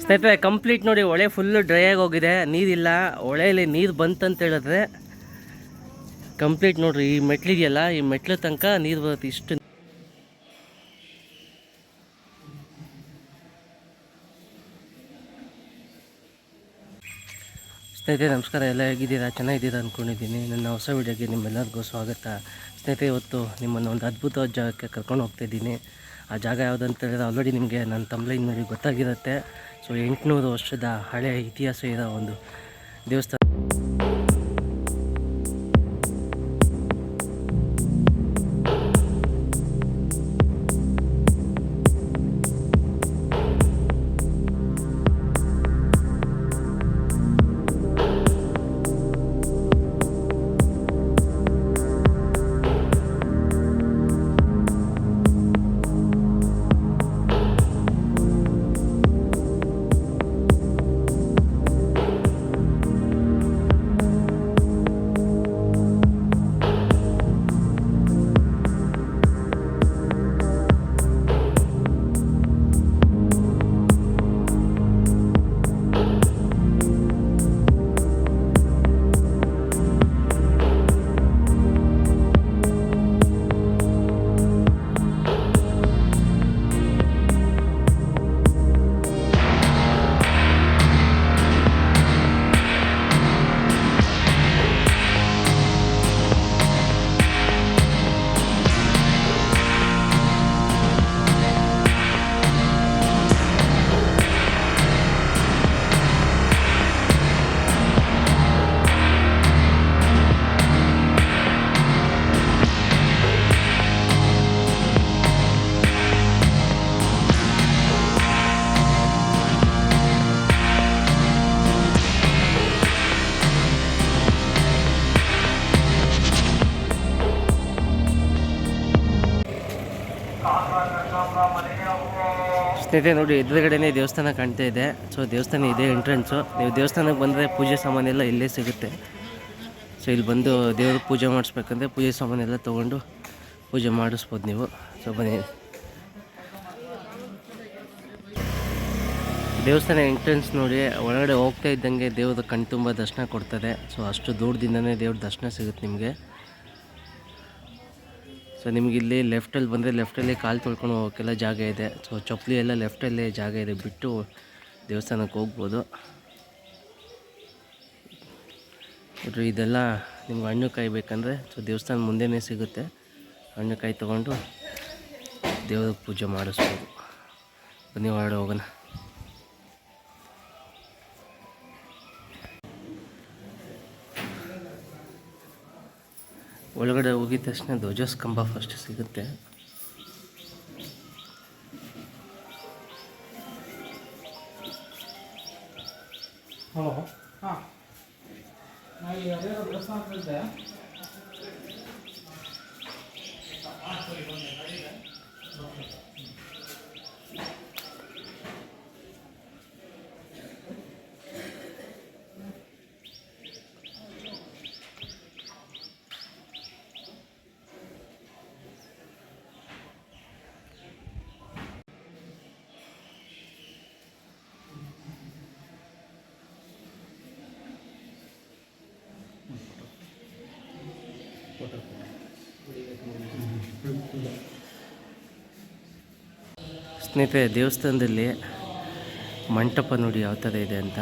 ಸ್ನೇಹಿತರೆ ಕಂಪ್ಲೀಟ್ ನೋಡಿ, ಹೊಳೆ ಫುಲ್ಲು ಡ್ರೈ ಆಗಿ ಹೋಗಿದೆ, ನೀರಿಲ್ಲ. ಹೊಳೆಯಲ್ಲಿ ನೀರು ಬಂತಂತ ಹೇಳಿದ್ರೆ ಕಂಪ್ಲೀಟ್ ನೋಡ್ರಿ, ಈ ಮೆಟ್ಲಿದೆಯಲ್ಲ, ಈ ಮೆಟ್ಲು ತನಕ ನೀರು ಬರುತ್ತೆ. ಇಷ್ಟು ಸ್ನೇಹಿತರೆ ನಮಸ್ಕಾರ, ಎಲ್ಲ ಹೇಗಿದ್ದೀರಾ? ಚೆನ್ನಾಗಿದ್ದೀರಾ ಅಂದ್ಕೊಂಡಿದ್ದೀನಿ. ನನ್ನ ಹೊಸ ವಿಡಿಯೋಗೆ ನಿಮ್ಮೆಲ್ಲರಿಗೂ ಸ್ವಾಗತ. ಸ್ನೇಹಿತರೆ ಇವತ್ತು ನಿಮ್ಮನ್ನು ಒಂದು ಅದ್ಭುತವಾದ ಜಾಗಕ್ಕೆ ಕರ್ಕೊಂಡು ಹೋಗ್ತಾಯಿದ್ದೀನಿ. ಆ ಜಾಗ ಯಾವುದಂತ ಹೇಳಿದ್ರೆ ಆಲ್ರೆಡಿ ನಿಮಗೆ ನನ್ನ ತಮ್ಲೈನ್ ನೋಡಿ ಗೊತ್ತಾಗಿರುತ್ತೆ. ಸೊ 800 ವರ್ಷದ ಹಳೆಯ ಇತಿಹಾಸ ಇರೋ ಒಂದು ದೇವಸ್ಥಾನ. ಸ್ನೇಹಿತರೆ ನೋಡಿ, ಎದುರುಗಡೆನೇ ದೇವಸ್ಥಾನ ಕಾಣ್ತಾ ಇದೆ. ಸೊ ದೇವಸ್ಥಾನ ಇದೆ ಎಂಟ್ರೆನ್ಸು. ನೀವು ದೇವಸ್ಥಾನಕ್ಕೆ ಬಂದರೆ ಪೂಜೆ ಸಾಮಾನೆಲ್ಲ ಇಲ್ಲೇ ಸಿಗುತ್ತೆ. ಸೊ ಇಲ್ಲಿ ಬಂದು ದೇವ್ರಿಗೆ ಪೂಜೆ ಮಾಡಿಸ್ಬೇಕಂದ್ರೆ ಪೂಜೆ ಸಾಮಾನೆಲ್ಲ ತೊಗೊಂಡು ಪೂಜೆ ಮಾಡಿಸ್ಬೋದು ನೀವು. ಸೊ ಬನ್ನಿ, ದೇವಸ್ಥಾನ ಎಂಟ್ರೆನ್ಸ್ ನೋಡಿ. ಒಳಗಡೆ ಹೋಗ್ತಾ ಇದ್ದಂಗೆ ದೇವ್ರ ಕಣ್ತುಂಬ ದರ್ಶನ ಕೊಡ್ತದೆ. ಸೊ ಅಷ್ಟು ದೂರದಿಂದನೇ ದೇವ್ರ ದರ್ಶನ ಸಿಗುತ್ತೆ ನಿಮಗೆ. ಸೊ ನಿಮ್ಗೆ ಇಲ್ಲಿ ಲೆಫ್ಟಲ್ಲಿ ಬಂದರೆ ಲೆಫ್ಟಲ್ಲಿ ಕಾಲು ತೊಳ್ಕೊಂಡು ಹೋಗೋಕ್ಕೆಲ್ಲ ಜಾಗ ಇದೆ. ಸೊ ಚಪ್ಪಲಿ ಎಲ್ಲ ಲೆಫ್ಟಲ್ಲೇ ಜಾಗ ಇದೆ, ಬಿಟ್ಟು ದೇವಸ್ಥಾನಕ್ಕೆ ಹೋಗ್ಬೋದು. ನೋಡ್ರಿ, ಇದೆಲ್ಲ ನಿಮ್ಗೆ ಹಣ್ಣು ಕಾಯಿ ಬೇಕಂದರೆ ಸೊ ದೇವಸ್ಥಾನ ಮುಂದೆನೇ ಸಿಗುತ್ತೆ. ಹಣ್ಣು ಕಾಯಿ ತೊಗೊಂಡು ದೇವ್ರ ಪೂಜೆ ಮಾಡಿಸ್ಬೋದು. ಬನ್ನಿ ಹೊರಗಡೆ ಹೋಗೋಣ. ಒಳಗಡೆ ಹೋಗಿದ ತಕ್ಷಣ ಧ್ವಜಸ್ತಂಭ ಫಸ್ಟ್ ಸಿಗುತ್ತೆ. ಹಲೋ, ಹಾಂ, ನಾನು ಈಗ ಅದೇ ದೇವಸ್ಥಾನ ಇದ್ದೆ. ಸ್ನೇಹಿತರೆ, ದೇವಸ್ಥಾನದಲ್ಲಿ ಮಂಟಪ ನೋಡಿ ಯಾವ ಥರ ಇದೆ ಅಂತ.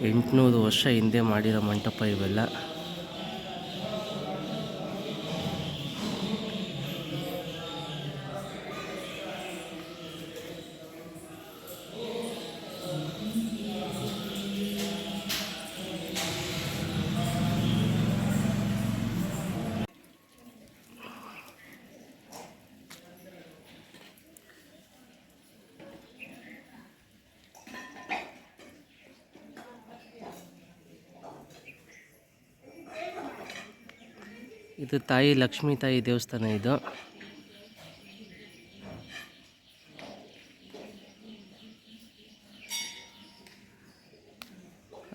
800 ವರ್ಷ ಹಿಂದೆ ಮಾಡಿರೋ ಮಂಟಪ ಇವೆಲ್ಲ. ಇದು ತಾಯಿ ಲಕ್ಷ್ಮೀ ತಾಯಿ ದೇವಸ್ಥಾನ ಇದು.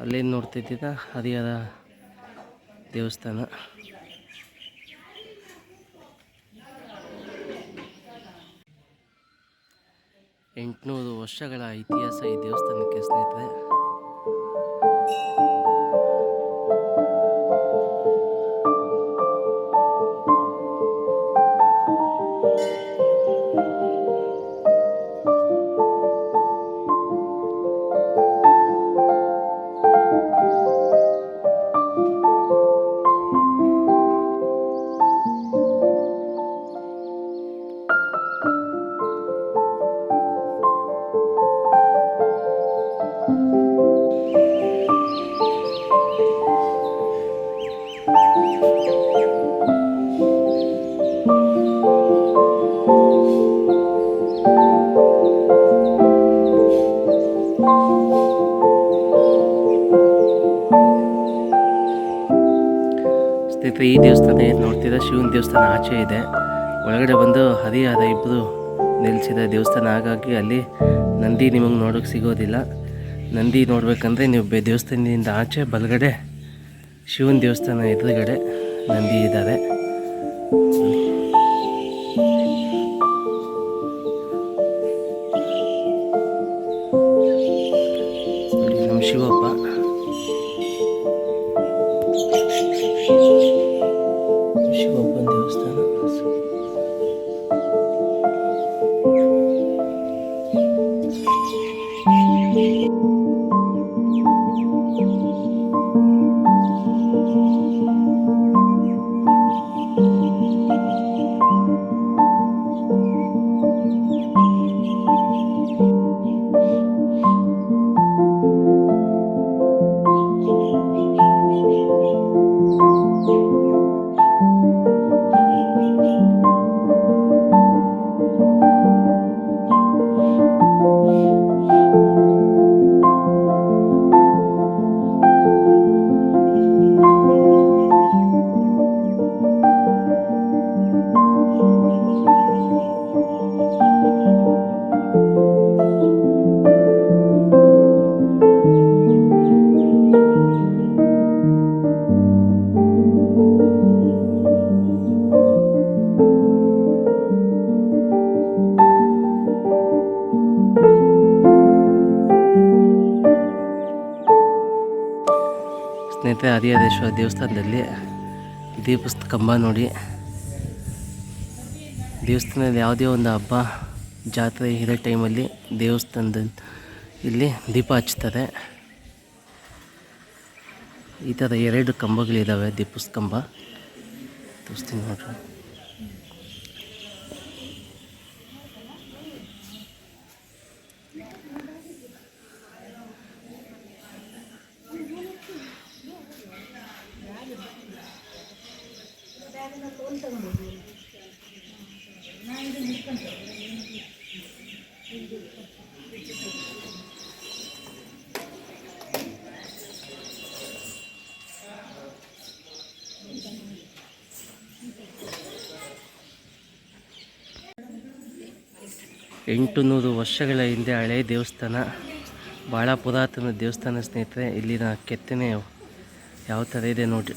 ಅಲ್ಲೇನು ನೋಡ್ತಿದ್ದೀರಾ, ಹರಿಹರ ದೇವಸ್ಥಾನ. 800 ವರ್ಷಗಳ ಇತಿಹಾಸ ಈ ದೇವಸ್ಥಾನಕ್ಕೆ ಸ್ನೇಹಿತರೆ. ಸ್ನೇಹಿತರೆ, ಈ ದೇವಸ್ಥಾನ ಏನು ನೋಡ್ತಿದ್ದ ಶಿವನ ದೇವಸ್ಥಾನ ಆಚೆ ಇದೆ. ಒಳಗಡೆ ಬಂದು ಹರಿಹರ ಇಬ್ಬರು ನಿಲ್ಲಿಸಿದ ದೇವಸ್ಥಾನ. ಹಾಗಾಗಿ ಅಲ್ಲಿ ನಂದಿ ನಿಮಗೆ ನೋಡೋಕ್ಕೆ ಸಿಗೋದಿಲ್ಲ. ನಂದಿ ನೋಡಬೇಕಂದ್ರೆ ನೀವು ದೇವಸ್ಥಾನದಿಂದ ಆಚೆ ಬಲಗಡೆ ಶಿವನ ದೇವಸ್ಥಾನ ಎದುರುಗಡೆ ನಂದಿ ಇದ್ದಾರೆ. ನಮ್ಮ ಶಿವಪ್ಪ ಶಿವಪ್ಪನ ದೇವಸ್ಥಾನ. ಸ್ನೇಹಿತರೆ, ಹರಿಹರೇಶ್ವರ ದೇವಸ್ಥಾನದಲ್ಲಿ ದೀಪದ ಕಂಬ ನೋಡಿ. ದೇವಸ್ಥಾನದಲ್ಲಿ ಯಾವುದೇ ಒಂದು ಹಬ್ಬ ಜಾತ್ರೆ ಇರೋ ಟೈಮಲ್ಲಿ ದೇವಸ್ಥಾನದಲ್ಲಿ ಇಲ್ಲಿ ದೀಪ ಹಚ್ತಾರೆ. ಈ ಥರ 2 ಕಂಬಗಳಿದ್ದಾವೆ, ದೀಪದ ಕಂಬ ತೋರಿಸ್ತೀನಿ ನೋಡ್ರಿ. ಎಂಟುನೂರು ವರ್ಷಗಳ ಹಿಂದೆ ಹಳೆಯ ದೇವಸ್ಥಾನ, ಭಾಳ ಪುರಾತನ ದೇವಸ್ಥಾನ ಸ್ನೇಹಿತರೆ. ಇಲ್ಲಿನ ಕೆತ್ತನೆ ಯಾವ ಥರ ಇದೆ ನೋಡಿ.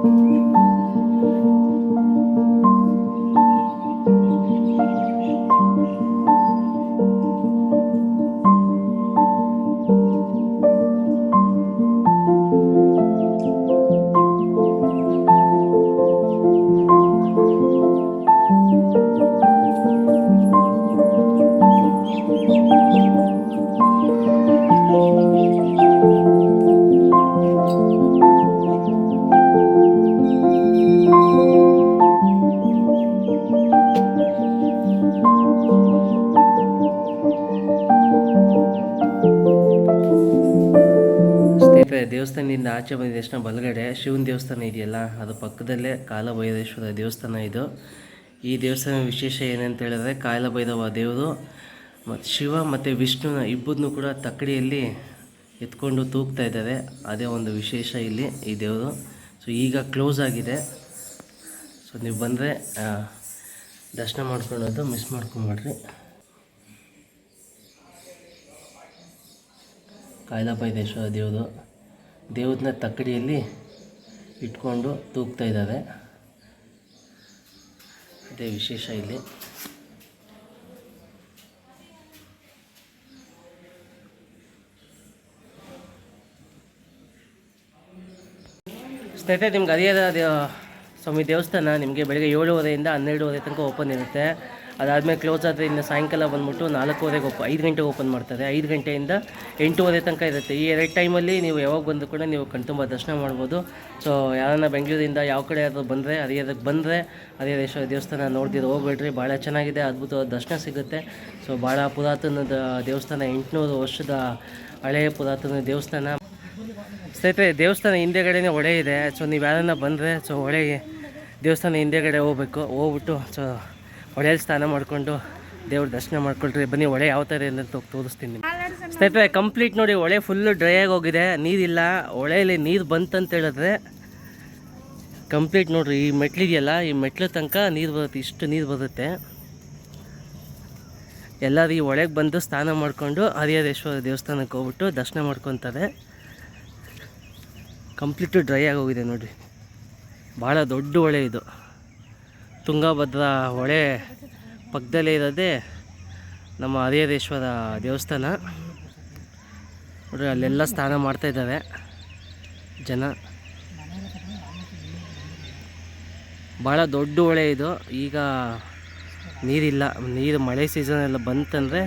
ಸ್ನೇಹಿತರೆ, ದೇವಸ್ಥಾನದಿಂದ ಆಚೆ ಬಂದಿದ ತಕ್ಷಣ ಬಲಗಡೆ ಶಿವನ ದೇವಸ್ಥಾನ ಇದೆಯಲ್ಲ, ಅದು ಪಕ್ಕದಲ್ಲೇ ಕಾಲಭೈರವೇಶ್ವರ ದೇವಸ್ಥಾನ ಇದು. ಈ ದೇವಸ್ಥಾನ ವಿಶೇಷ ಏನಂತ ಹೇಳಿದ್ರೆ, ಕಾಲಭೈರವ ದೇವರು ಮತ್ತು ಶಿವ ಮತ್ತು ವಿಷ್ಣುನ ಇಬ್ಬರನ್ನೂ ಕೂಡ ತಕ್ಕಡಿಯಲ್ಲಿ ಎತ್ಕೊಂಡು ತೂಗ್ತಾ ಇದ್ದಾರೆ. ಅದೇ ಒಂದು ವಿಶೇಷ ಇಲ್ಲಿ ಈ ದೇವರು. ಸೊ ಈಗ ಕ್ಲೋಸ್ ಆಗಿದೆ. ಸೊ ನೀವು ಬಂದರೆ ದರ್ಶನ ಮಾಡ್ಕೊಳ್ಳೋದು ಮಿಸ್ ಮಾಡ್ಕೊಂಬೇಡ್ರಿ. ಕಾಲಭೈರೇಶ್ವರ ದೇವರು ದೇವ್ರನ್ನ ತಕ್ಕಡಿಯಲ್ಲಿ ಇಟ್ಕೊಂಡು ತೂಗ್ತಾ ಇದ್ದಾರೆ. ಅದೇ ವಿಶೇಷ ಇಲ್ಲಿ. ಸ್ನೇಹಿತರೆ, ನಿಮ್ಗೆ ಅದೇ ಸ್ವಾಮಿ ದೇವಸ್ಥಾನ ನಿಮಗೆ ಬೆಳಗ್ಗೆ 7:30 12:30 ತನಕ ಓಪನ್ ಇರುತ್ತೆ. ಅದಾದಮೇಲೆ ಕ್ಲೋಸ್ ಆದರೆ ಇನ್ನು ಸಾಯಂಕಾಲ ಬಂದ್ಬಿಟ್ಟು 4:15 5 ಗಂಟೆಗೆ ಓಪನ್ ಮಾಡ್ತಾರೆ. 5 ಗಂಟೆಯಿಂದ 8:30 ತನಕ ಇರುತ್ತೆ. ಈ 2 ಟೈಮಲ್ಲಿ ನೀವು ಯಾವಾಗ ಬಂದು ಕೂಡ ನೀವು ಕಣ್ತುಂಬ ದರ್ಶನ ಮಾಡ್ಬೋದು. ಸೊ ಯಾರನ್ನ ಬೆಂಗಳೂರಿಂದ ಯಾವ ಕಡೆ ಯಾರು ಬಂದರೆ ಹರಿಹರಕ್ಕೆ ಬಂದರೆ ಹರಿಹರೇಶ್ವರ ದೇವಸ್ಥಾನ ನೋಡ್ದಿರೋ ಹೋಗ್ಬೇಡ್ರಿ. ಭಾಳ ಚೆನ್ನಾಗಿದೆ, ಅದ್ಭುತವಾದ ದರ್ಶನ ಸಿಗುತ್ತೆ. ಸೊ ಭಾಳ ಪುರಾತನದ ದೇವಸ್ಥಾನ, 800 ವರ್ಷದ ಹಳೆಯ ಪುರಾತನ ದೇವಸ್ಥಾನ. ಸ್ನೇಹಿತರೆ, ದೇವಸ್ಥಾನ ಹಿಂದೆಗಡೆನೇ ಹೊಳೆ ಇದೆ. ಸೊ ನೀವು ಯಾರನ್ನ ಬಂದರೆ ಸೊ ಹೊಳೆಗೆ ದೇವಸ್ಥಾನ ಹಿಂದೆಗಡೆ ಹೋಗ್ಬಿಟ್ಟು ಸೊ ಹೊಳೆಯಲ್ಲಿ ಸ್ನಾನ ಮಾಡಿಕೊಂಡು ದೇವ್ರ ದರ್ಶನ ಮಾಡ್ಕೊಳ್ರಿ. ಬನ್ನಿ, ಹೊಳೆ ಯಾವ ಥರ ಇದೆ ಅಂತ ತೋರಿಸ್ತೀನಿ ನಿಮ್ಗೆ. ಸ್ನೇಹಿತರೆ, ಕಂಪ್ಲೀಟ್ ನೋಡಿ, ಹೊಳೆ ಫುಲ್ಲು ಡ್ರೈ ಆಗಿ ಹೋಗಿದೆ, ನೀರಿಲ್ಲ. ಹೊಳೆಯಲ್ಲಿ ನೀರು ಬಂತಂತ ಹೇಳಿದ್ರೆ ಕಂಪ್ಲೀಟ್ ನೋಡಿರಿ, ಈ ಮೆಟ್ಲಿದೆಯಲ್ಲ, ಈ ಮೆಟ್ಲು ತನಕ ನೀರು ಬರುತ್ತೆ, ಇಷ್ಟು ನೀರು ಬರುತ್ತೆ. ಎಲ್ಲರೂ ಈ ಹೊಳೆಗೆ ಬಂದು ಸ್ನಾನ ಮಾಡಿಕೊಂಡು ಹರಿಹರೇಶ್ವರ ದೇವಸ್ಥಾನಕ್ಕೆ ಹೋಗ್ಬಿಟ್ಟು ದರ್ಶನ ಮಾಡ್ಕೊತಾರೆ. ಕಂಪ್ಲೀಟು ಡ್ರೈ ಆಗಿ ಹೋಗಿದೆ ನೋಡಿರಿ. ಭಾಳ ದೊಡ್ಡ ಹೊಳೆ ಇದು. ತುಂಗಭದ್ರಾ ಹೊಳೆ ಪಕ್ಕದಲ್ಲೇ ಇರೋದೇ ನಮ್ಮ ಹರಿಹರೇಶ್ವರ ದೇವಸ್ಥಾನ. ನೋಡಿರಿ, ಅಲ್ಲೆಲ್ಲ ಸ್ನಾನ ಮಾಡ್ತಾಯಿದ್ದಾರೆ ಜನ. ಭಾಳ ದೊಡ್ಡ ಹೊಳೆ ಇದು. ಈಗ ನೀರಿಲ್ಲ, ನೀರು ಮಳೆ ಸೀಸನ್ ಎಲ್ಲ ಬಂತಂದರೆ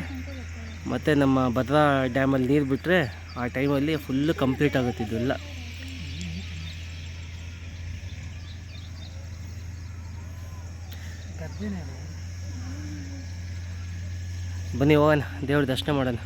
ಮತ್ತು ನಮ್ಮ ಭದ್ರಾ ಡ್ಯಾಮಲ್ಲಿ ನೀರು ಬಿಟ್ಟರೆ ಆ ಟೈಮಲ್ಲಿ ಫುಲ್ಲು ಕಂಪ್ಲೀಟ್ ಆಗುತ್ತಿದ್ದು ಎಲ್ಲ. ಬನ್ನಿ ಹೋಗೋಣ, ದೇವ್ರ ದರ್ಶನ ಮಾಡೋಣ.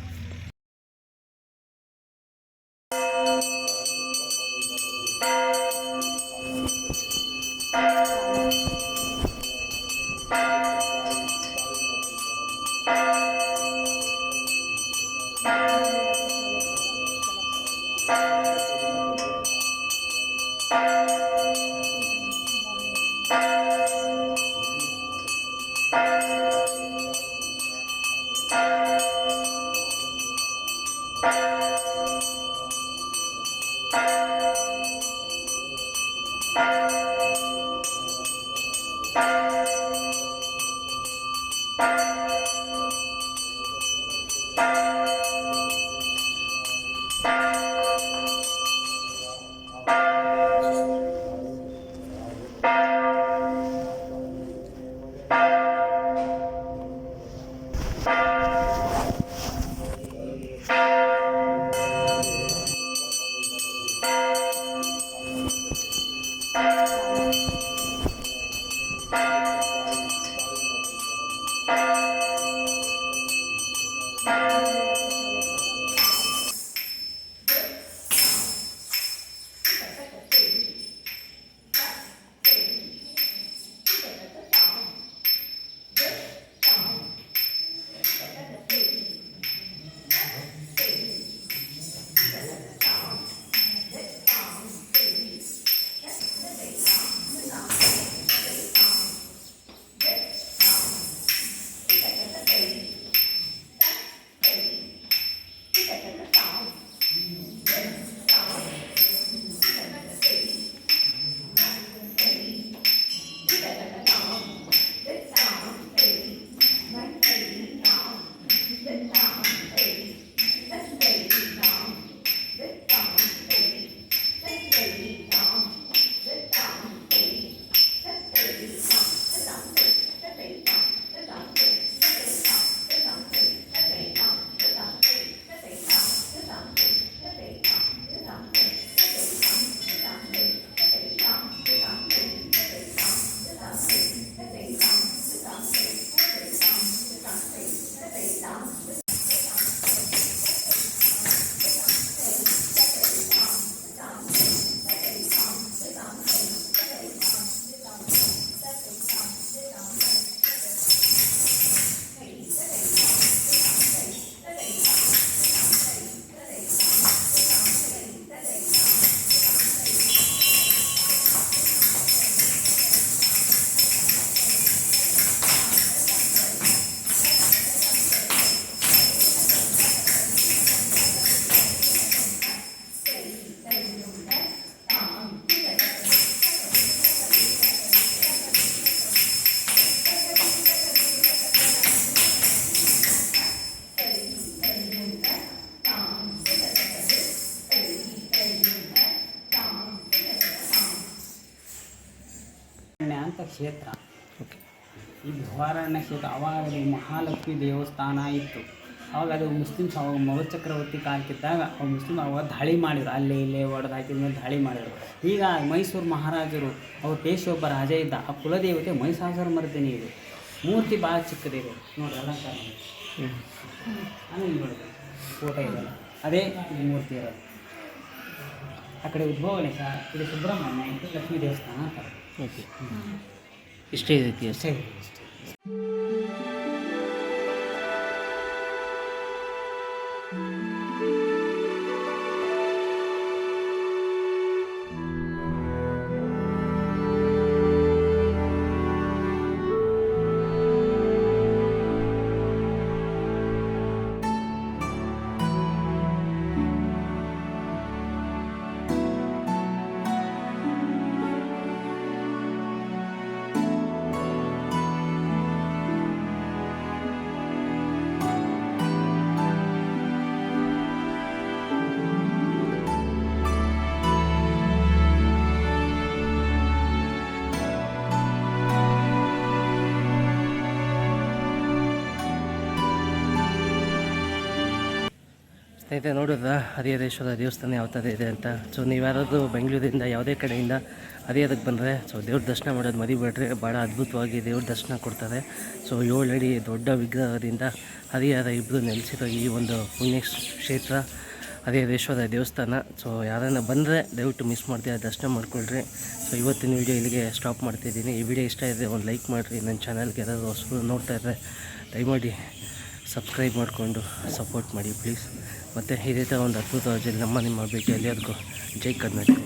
ಅಂತ ಕ್ಷೇತ್ರ. ಓಕೆ. ಈ ದ್ವಾರಾರಣ್ಯ ಕ್ಷೇತ್ರ ಅವಾಗ ಅದು ಮಹಾಲಕ್ಷ್ಮಿ ದೇವಸ್ಥಾನ ಇತ್ತು. ಅವಾಗ ಅದು ಮುಸ್ಲಿಮ್ಸ್ ಅವಾಗ ಮೊಘಲ್ ಚಕ್ರವರ್ತಿ ಕಾಲಕ್ಕಿದ್ದಾಗ ಅವ್ರು ಮುಸ್ಲಿಮ್ ಅವಾಗ ದಾಳಿ ಮಾಡಿದ್ರು, ಅಲ್ಲೇ ಇಲ್ಲೇ ಹೊಡೆದು ಹಾಕಿದ ಮೇಲೆ ದಾಳಿ ಮಾಡಿದರು. ಈಗ ಮೈಸೂರು ಮಹಾರಾಜರು ಅವ್ರ ಒಬ್ಬ ರಾಜ ಇದ್ದ, ಆ ಕುಲದೇವತೆ ಮಹಿಷಾಸುರ ಮರ್ದಿನಿ ಇದು. ಮೂರ್ತಿ ಭಾಳ ಚಿಕ್ಕದಿದೆ ನೋಡಿ, ಅಲಂಕಾರ ಆಮೇಲೆ ನೋಡಿ ಫೋಟೋ ಇದೆಲ್ಲ ಅದೇ ಇದು ಮೂರ್ತಿ ಇರೋದು. ಆ ಕಡೆ ಉದ್ಭವ ಗಣೇಶ, ಇದು ಸುಬ್ರಹ್ಮಣ್ಯ, ಇದು ಲಕ್ಷ್ಮೀ ದೇವಸ್ಥಾನ ಅಂತಾರೆ. ಓಕೆ, ಇಷ್ಟೇ ರೀತಿ ಅಷ್ಟೇ. ಅಷ್ಟೇ. ಸ್ನೇಹಿತರೆ ನೋಡಿದ್ರ ಹರಿಹರೇಶ್ವರ ದೇವಸ್ಥಾನ ಯಾವ ಥರ ಇದೆ ಅಂತ. ಸೊ ನೀವು ಯಾರಾದರೂ ಬೆಂಗಳೂರಿಂದ ಯಾವುದೇ ಕಡೆಯಿಂದ ಹರಿಹರಕ್ಕೆ ಬಂದರೆ ಸೊ ದೇವ್ರ ದರ್ಶನ ಮಾಡೋದು ಮರಿಬೇಡ್ರಿ, ಭಾಳ ಅದ್ಭುತವಾಗಿ ದೇವ್ರ ದರ್ಶನ ಕೊಡ್ತಾರೆ. ಸೊ 7 ಅಡಿ ದೊಡ್ಡ ವಿಗ್ರಹದಿಂದ ಹರಿಹರ ಇಬ್ಬರು ನೆಲೆಸಿರೋ ಈ ಒಂದು ಪುಣ್ಯ ಕ್ಷೇತ್ರ ಹರಿಹರೇಶ್ವರ ದೇವಸ್ಥಾನ. ಸೊ ಯಾರನ್ನ ಬಂದರೆ ದಯವಿಟ್ಟು ಮಿಸ್ ಮಾಡ್ತೀರ, ದರ್ಶನ ಮಾಡ್ಕೊಳ್ರಿ. ಸೊ ಇವತ್ತಿನ ವೀಡಿಯೋ ಇಲ್ಲಿಗೆ ಸ್ಟಾಪ್ ಮಾಡ್ತಿದ್ದೀನಿ. ಈ ವಿಡಿಯೋ ಇಷ್ಟ ಇದ್ದರೆ ಒಂದು ಲೈಕ್ ಮಾಡಿರಿ. ನನ್ನ ಚಾನಲ್ಗೆ ಯಾರಾದರೂ ಹೊಸಬರು ನೋಡ್ತಾ ಇದ್ದರೆ ದಯಮಾಡಿ ಸಬ್ಸ್ಕ್ರೈಬ್ ಮಾಡಿಕೊಂಡು ಸಪೋರ್ಟ್ ಮಾಡಿ ಪ್ಲೀಸ್. ಮತ್ತು ಇದೇ ಥರ ಒಂದು ಅದ್ಭುತವಾಗಿ ನಿಮ್ಮ ಭೇಟಿಯಲ್ಲಿ ಅದಕ್ಕೂ ಜೈ ಕರ್ನಾಟಕ.